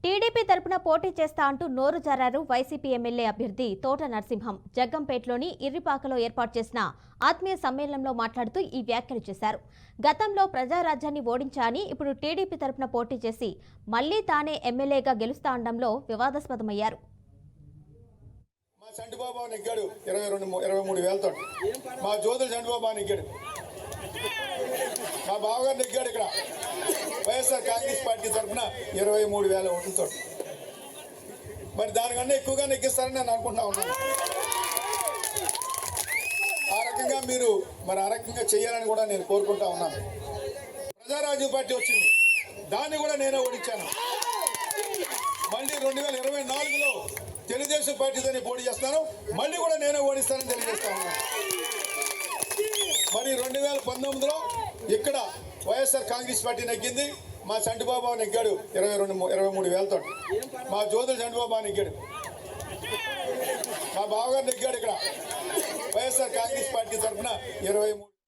TDP తరపున పోటీ చేస్తా అంటూ నోరు జారారు వైసీపీ ఎమ్మెల్యే అభ్యర్థి తోట నరసింహం. జగ్గంపేటలోని ఇర్రిపాకలో ఏర్పాటు చేసిన ఆత్మీయ సమ్మేళనంలో మాట్లాడుతూ ఈ వ్యాఖ్యలు చేశారు. గతంలో ప్రజారాజ్యాన్ని ఓడించా అని ఇప్పుడు టీడీపీ తరపున పోటీ చేసి మళ్లీ తానే ఎమ్మెల్యేగా గెలుస్తా అనడంలో వివాదాస్పదమయ్యారు. మా బావగారు నెగ్గాడు ఇక్కడ వైఎస్ఆర్ కాంగ్రెస్ పార్టీ తరఫున 23,000 ఓట్లతో. మరి దానికన్నా ఎక్కువగా నెగ్గిస్తారని నేను అనుకుంటా ఉన్నాను. ఆ రకంగా మీరు మరి ఆ రకంగా చేయాలని కూడా నేను కోరుకుంటా ఉన్నాను. ప్రజారాజ్యం పార్టీ వచ్చింది, దాన్ని కూడా నేనే ఓడించాను. మళ్ళీ 2024లో తెలుగుదేశం పార్టీతోనే పోటీ చేస్తాను, మళ్ళీ కూడా నేనే ఓడిస్తానని తెలియజేస్తా ఉన్నాను. మరి 2019లో ఇక్కడ వైఎస్ఆర్ కాంగ్రెస్ పార్టీ నెగ్గింది, మా చంటిబాబు నెగ్గాడు 23,000తో. మా జ్యోతుల చంటిబాబు నెగ్గాడు, మా బావగారు నెగ్గాడు ఇక్కడ వైఎస్ఆర్ కాంగ్రెస్ పార్టీ తరఫున 23